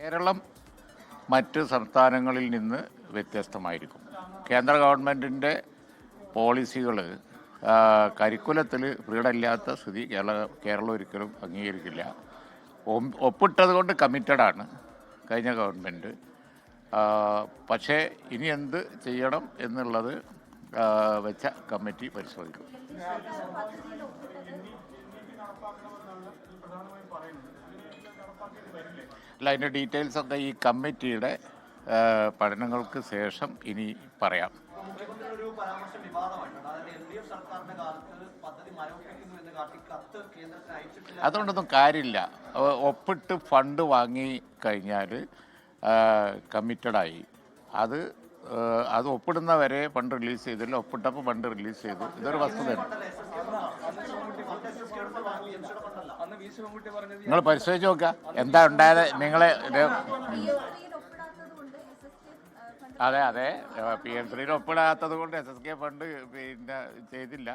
കേരളം മറ്റ് സംസ്ഥാനങ്ങളിൽ നിന്ന് വ്യത്യസ്തമായിരിക്കും. കേന്ദ്ര ഗവൺമെൻറ്റിൻ്റെ പോളിസികൾ കരിക്കുലത്തിൽ ഫ്രീഡം ഇല്ലാത്ത സ്ഥിതി കേരളം ഒരിക്കലും അംഗീകരിക്കില്ല. ഒപ്പിട്ടത് കൊണ്ട് കമ്മിറ്റഡാണ് കഴിഞ്ഞ ഗവൺമെൻറ്. പക്ഷേ ഇനി എന്ത് ചെയ്യണം എന്നുള്ളത് വെച്ച കമ്മിറ്റി പരിശോധിക്കും. അല്ല, അതിൻ്റെ ഡീറ്റെയിൽസ് ഒക്കെ ഈ കമ്മിറ്റിയുടെ പഠനങ്ങൾക്ക് ശേഷം ഇനി പറയാം. അതുകൊണ്ടൊന്നും കാര്യമില്ല. ഒപ്പിട്ട് ഫണ്ട് വാങ്ങി കഴിഞ്ഞാൽ കമ്മിറ്റഡായി. അത് ഒപ്പിടുന്നവരെ ഫണ്ട് റിലീസ് ചെയ്തില്ല. ഒപ്പിട്ടപ്പോൾ ഫണ്ട് റിലീസ് ചെയ്തു. ഇതൊരു വസ്തുതയാണ്. നിങ്ങൾ പരിശോധിച്ച് നോക്കുക എന്താ ഉണ്ടായത്. നിങ്ങളെ അതെ PMCയിൽ ഒപ്പിടാത്തത് കൊണ്ട് SSK ഫണ്ട് പിന്നെ ചെയ്തില്ല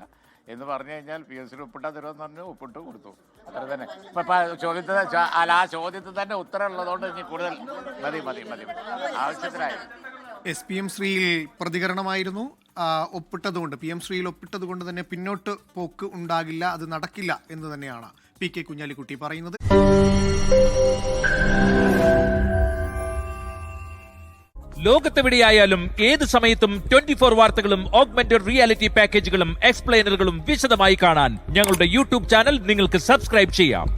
എന്ന് പറഞ്ഞു കഴിഞ്ഞാൽ PMCയിൽ ഒപ്പിട്ടാ തരുമെന്ന് പറഞ്ഞു ഒപ്പിട്ട് കൊടുത്തു. അത്ര തന്നെ. ആ ചോദ്യത്തിൽ തന്നെ ഉത്തരം ഉള്ളതുകൊണ്ട് ഇനി കൂടുതൽ മതി ആവശ്യത്തിനായി. PM ശ്രീയിൽ പ്രതികരണമായിരുന്നു. ഒപ്പിട്ടതുകൊണ്ട് PM ശ്രീയിൽ ഒപ്പിട്ടതുകൊണ്ട് തന്നെ പിന്നോട്ട് പോക്ക് ഉണ്ടാകില്ല, അത് നടക്കില്ല എന്ന് തന്നെയാണ് PK കുഞ്ഞാലിക്കുട്ടി പറയുന്നത്. ലോകത്തെവിടെയായാലും ഏത് സമയത്തും 24 വാർത്തകളും ഓഗ്മെന്റഡ് റിയാലിറ്റി പാക്കേജുകളും എക്സ്പ്ലെയിനറുകളും വിശദമായി കാണാൻ ഞങ്ങളുടെ YouTube ചാനൽ നിങ്ങൾക്ക് സബ്സ്ക്രൈബ് ചെയ്യാം.